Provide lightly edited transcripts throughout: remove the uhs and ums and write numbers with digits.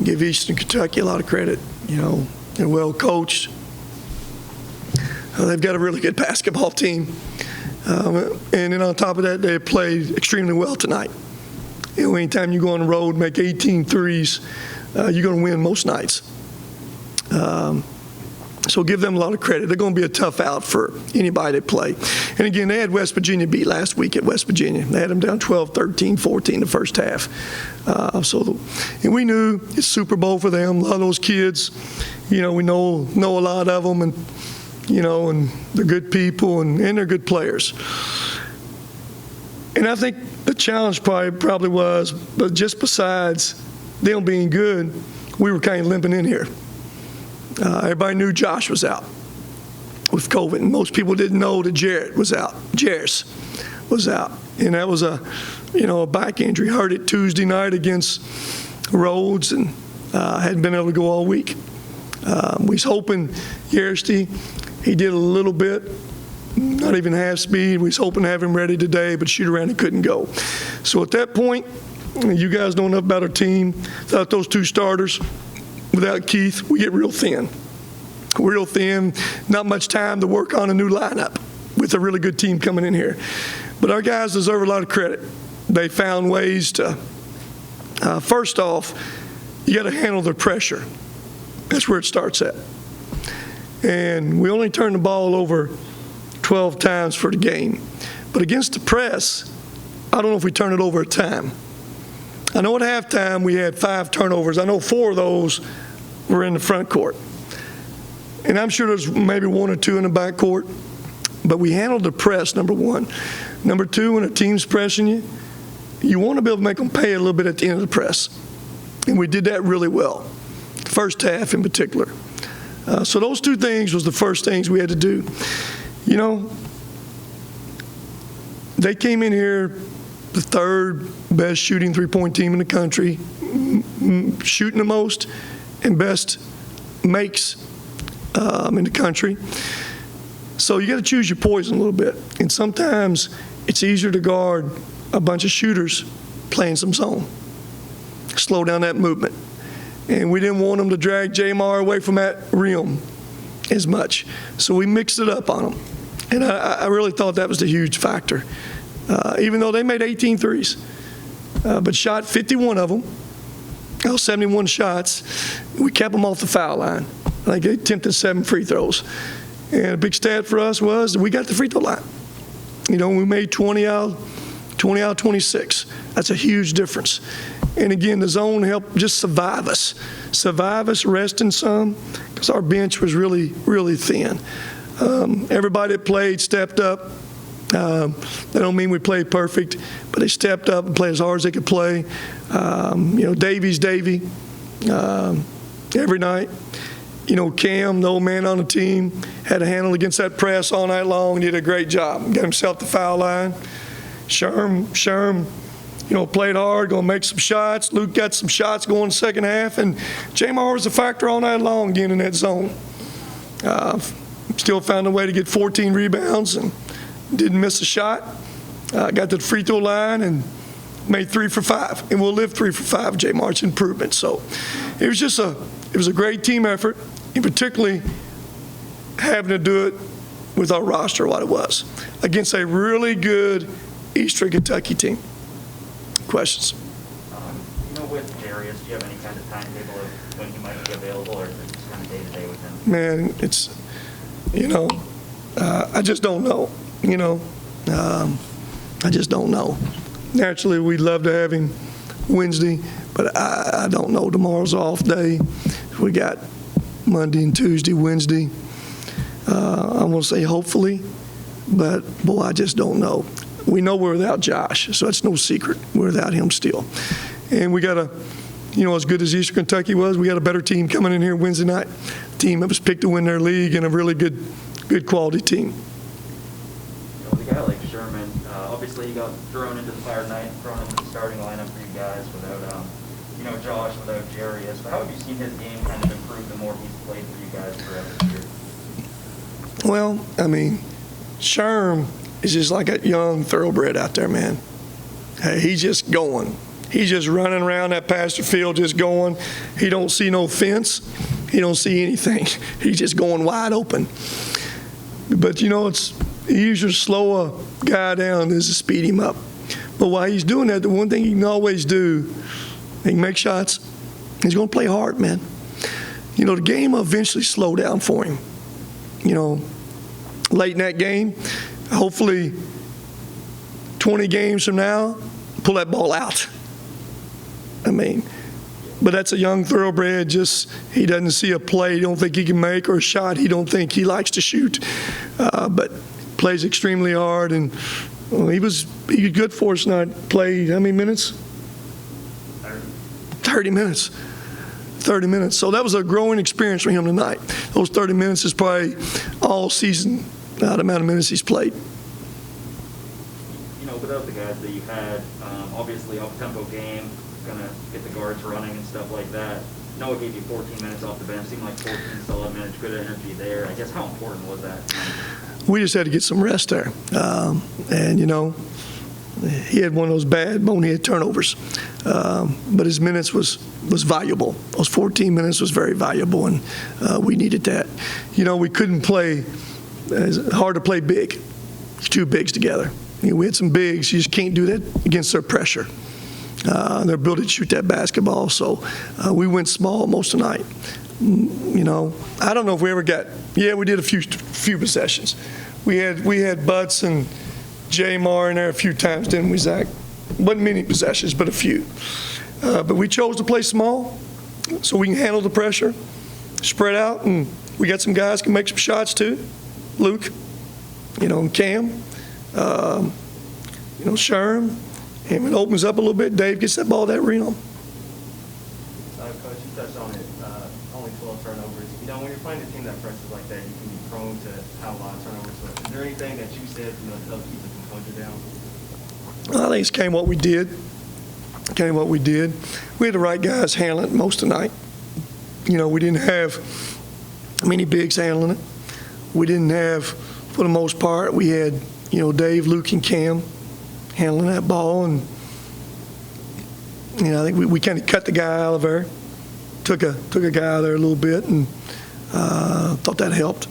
Give Eastern Kentucky a lot of credit. They're well coached. They've got a really good basketball team. And then on top of that, they played extremely well tonight. Anytime you go on the road, make 18 threes, you're going to win most nights. So give them a lot of credit. They're going to be a tough out for anybody that play. And again, they had West Virginia beat last week at West Virginia. They had them down 12, 13, 14 the first half. And we knew it's Super Bowl for them. A lot of those kids, we know a lot of them, and and they're good people and they're good players. And I think the challenge probably was, but just besides them being good, we were kind of limping in here. Everybody knew Josh was out with COVID, and most people didn't know that Jairus was out. And that was a back injury. Hurt it Tuesday night against Rhodes, and hadn't been able to go all week. We was hoping Jairus, he did a little bit, not even half speed. We was hoping to have him ready today, but shoot around, he couldn't go. So at that point, you guys know enough about our team. Without those two starters, without Keith, we get real thin. Not much time to work on a new lineup with a really good team coming in here. But our guys deserve a lot of credit. They found ways to, first off, you got to handle the pressure. That's where it starts at. And we only turned the ball over 12 times for the game. But against the press, I don't know if we turned it over a time. I know at halftime we had 5 turnovers. I know 4 of those were in the front court. And I'm sure there's maybe 1 or 2 in the back court. But we handled the press, number 1. Number 2, when a team's pressing you, you want to be able to make them pay a little bit at the end of the press. And we did that really well, first half in particular. So those 2 things was the first things we had to do. They came in here the 3rd best shooting three-point team in the country, shooting the most and best makes in the country. So you got to choose your poison a little bit. And sometimes it's easier to guard a bunch of shooters playing some zone. Slow down that movement. And we didn't want them to drag Jamar away from that rim as much. So we mixed it up on them. And I really thought that was the huge factor. Even though they made 18 threes, but shot 51 of them, 71 shots. We kept them off the foul line. I think they attempted 7 free throws. And a big stat for us was we got the free throw line. We made 20 out of 26. That's a huge difference. And again, the zone helped just survive us, resting some, because our bench was really, really thin. Everybody that played stepped up. That don't mean we played perfect, but they stepped up and played as hard as they could play. Davy's Davy every night. Cam, the old man on the team, had a handle against that press all night long and did a great job. Got himself the foul line. Sherm, played hard, going to make some shots. Luke got some shots going in the second half, and Jamar was a factor all night long again in that zone. Still found a way to get 14 rebounds and didn't miss a shot. Got to the free throw line and made 3 for 5, and we'll live 3 for 5. Jamar's improvement. So it was a great team effort, and particularly having to do it with our roster, what it was, against a really good Eastern Kentucky team. Questions? With Jairus, do you have any kind of timetable of when he might be available, or is it just kind of day-to-day with him? Man, it's, I just don't know, I just don't know. Naturally, we'd love to have him Wednesday, but I don't know. Tomorrow's off day. We got Monday and Tuesday, Wednesday. I'm going to say hopefully, but, boy, I just don't know. We know we're without Josh, so it's no secret. We're without him still. And we got as good as Eastern Kentucky was, we got a better team coming in here Wednesday night. A team that was picked to win their league and a really good quality team. With a guy like Sherman, obviously he got thrown into the fire tonight, thrown into the starting lineup for you guys without, Josh, without Jairus. But how have you seen his game kind of improve the more he's played for you guys throughout this year? Well, Sherm is just like a young thoroughbred out there, man. Hey, he's just going. He's just running around that pasture field, just going. He don't see no fence. He don't see anything. He's just going wide open. But, it's easier to slow a guy down than to speed him up. But while he's doing that, the one thing he can always do, he can make shots. He's going to play hard, man. The game will eventually slow down for him. Late in that game, hopefully 20 games from now, pull that ball out. But that's a young thoroughbred. He doesn't see a play he don't think he can make, or a shot he don't think he likes to shoot. But plays extremely hard, and he was good for us tonight. Played how many minutes? 30 minutes. 30 minutes. So that was a growing experience for him tonight. Those 30 minutes is probably all season, the amount of minutes he's played. Without the guys that you had, obviously up-tempo game, going to get the guards running and stuff like that. Noah gave you 14 minutes off the bench. Seemed like 14 solid minutes, good energy there. I guess how important was that? We just had to get some rest there. And, he had one of those bad bonehead turnovers. But his minutes was valuable. Those 14 minutes was very valuable, and we needed that. We couldn't play. It's hard to play big. Two bigs together. We had some bigs. You just can't do that against their pressure. Their ability to shoot that basketball. So we went small most of the night. I don't know if we ever got. Yeah, we did a few possessions. We had Butts and Jamar in there a few times, didn't we, Zach? Wasn't many possessions, but a few. But we chose to play small, so we can handle the pressure, spread out, and we got some guys can make some shots too. Luke, and Cam, Sherm, and when it opens up a little bit, Dave gets that ball that rim. Coach, you touched on it. Only 12 turnovers. When you're playing a team that presses like that, you can be prone to have a lot of turnovers. So is there anything that you said to help keep the composure down? I think it's kind of what we did. We had the right guys handling it most of the night. We didn't have many bigs handling it. We didn't have, for the most part, we had, Dave, Luke, and Cam handling that ball. And, I think we kind of cut the guy out of there, took a guy out of there a little bit, and thought that helped.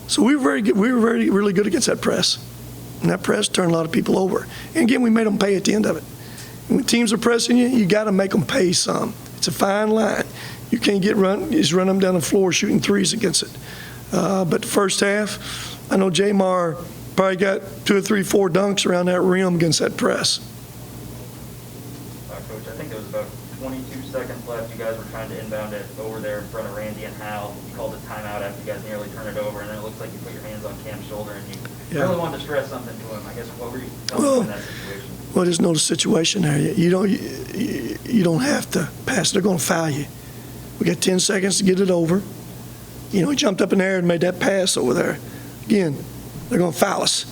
So we were very good. We were really good against that press. And that press turned a lot of people over. And again, we made them pay at the end of it. And when teams are pressing you, you got to make them pay some. It's a fine line. You can't just run them down the floor shooting threes against it. But the first half, I know Jamar probably got 2 or 3, 4 dunks around that rim against that press. Coach, I think it was about 22 seconds left. You guys were trying to inbound it over there in front of Randy and Hal. You called a timeout after you guys nearly turned it over, and then it looks like you put your hands on Cam's shoulder and you really wanted to stress something to him. I guess what were you telling him in that situation? Well, there's no situation there. You don't have to pass. They're going to foul you. We got 10 seconds to get it over. He jumped up in the air and made that pass over there. Again, they're going to foul us.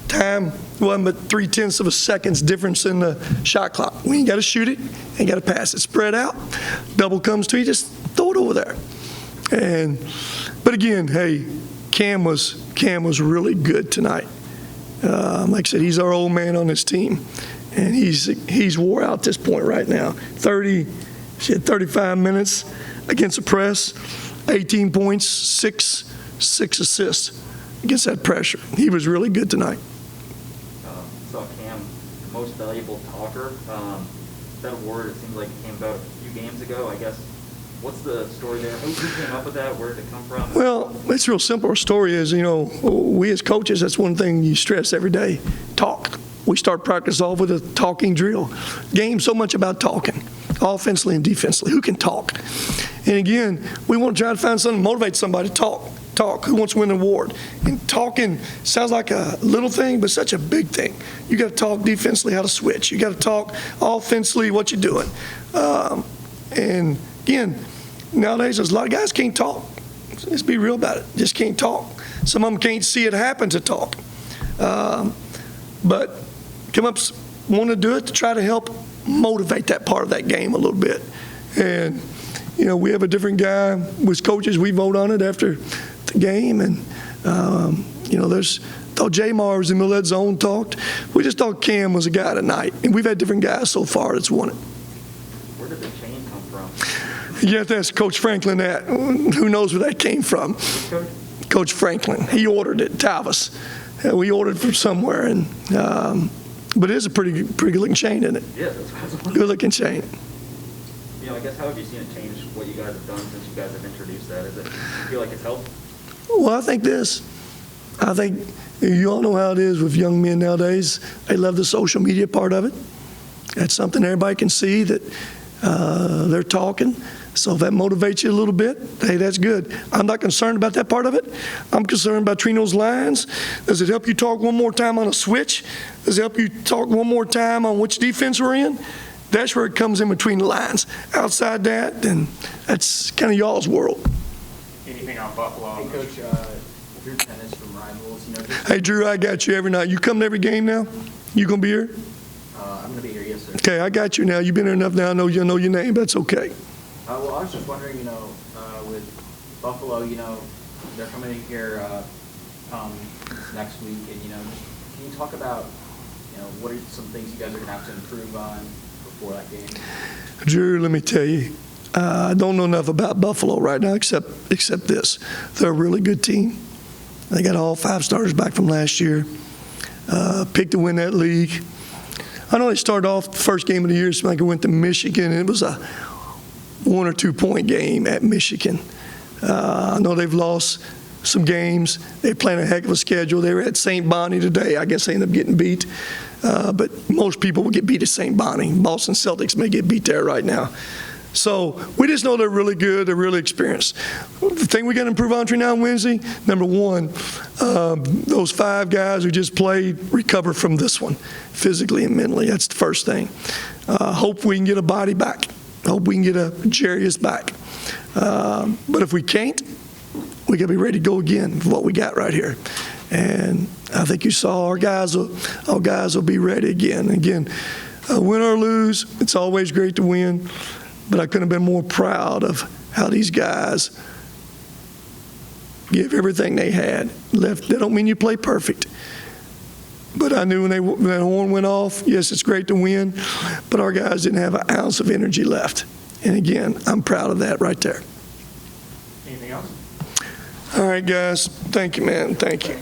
Time wasn't but 0.3 of a second's difference in the shot clock. We ain't got to shoot it, ain't got to pass it. Spread out, double comes to you, just throw it over there. But again, hey, Cam was really good tonight. Like I said, he's our old man on this team, and he's wore out at this point right now. 35 minutes against the press, 18 points, six assists against that pressure. He was really good tonight. Saw Cam, most valuable talker. That award, it seems like it came about a few games ago. I guess, what's the story there? Who came up with that? Where did it come from? Well, it's real simple. Our story is, we as coaches, that's one thing you stress every day, talk. We start practice off with a talking drill. Game so much about talking, offensively and defensively. Who can talk? And again, we want to try to find something to motivate somebody to talk. Who wants to win an award? And talking sounds like a little thing, but such a big thing. You got to talk defensively how to switch. You got to talk offensively what you're doing. And again, nowadays there's a lot of guys can't talk. Let's be real about it. Just can't talk. Some of them can't see it happen to talk. But come up, want to do it to try to help motivate that part of that game a little bit. And we have a different guy with coaches. We vote on it after the game, and there's Thought Jamar was in the middle of that zone, talked. We just thought Cam was a guy tonight. And we've had different guys so far that's won it. Where did the change come from? You have to ask Coach Franklin that. Who knows where that came from? Coach? Coach Franklin. He ordered it, Tavis. We ordered from somewhere. And but it is a pretty good-looking chain, isn't it? Yeah, that's what I was wondering. Good-looking chain. You know, I guess how have you seen it change what you guys have done since you guys have introduced that? Is it, do you feel like it's helped? Well, I think you all know how it is with young men nowadays. They love the social media part of it. That's something everybody can see that they're talking. So if that motivates you a little bit, hey, that's good. I'm not concerned about that part of it. I'm concerned about between those lines. Does it help you talk one more time on a switch? Does it help you talk one more time on which defense we're in? That's where it comes in between the lines. Outside that, then that's kind of y'all's world. Anything on Buffalo? Hey, Coach, Drew Tennis from Rivals, Hey, Drew, I got you every night. You come to every game now? You going to be here? I'm going to be here, yes, sir. Okay, I got you now. You've been here enough now. I know you know your name. That's okay. Well, I was just wondering, with Buffalo, they're coming in here next week, and, just, can you talk about, what are some things you guys are going to have to improve on before that game? Drew, let me tell you, I don't know enough about Buffalo right now except this. They're a really good team. They got all 5 starters back from last year. Picked to win that league. I know they started off the first game of the year, Smacker went to Michigan, and it was a 1 or 2 point game at Michigan. I know they've lost some games. They're playing a heck of a schedule. They were at St. Bonnie today. I guess they ended up getting beat. But most people will get beat at St. Bonnie. Boston Celtics may get beat there right now. So we just know they're really good. They're really experienced. The thing we got to improve on between now and Wednesday, number one, those 5 guys who just played recover from this one, physically and mentally. That's the first thing. Hope we can get a body back. Hope we can get a Jarius back. But if we can't, we got to be ready to go again with what we got right here. And I think you saw our guys will be ready again. Again, win or lose, it's always great to win. But I couldn't have been more proud of how these guys give everything they had. That don't mean you play perfect. But I knew when that horn went off, yes, it's great to win, but our guys didn't have an ounce of energy left. And again, I'm proud of that right there. Anything else? All right, guys. Thank you, man. Thank you.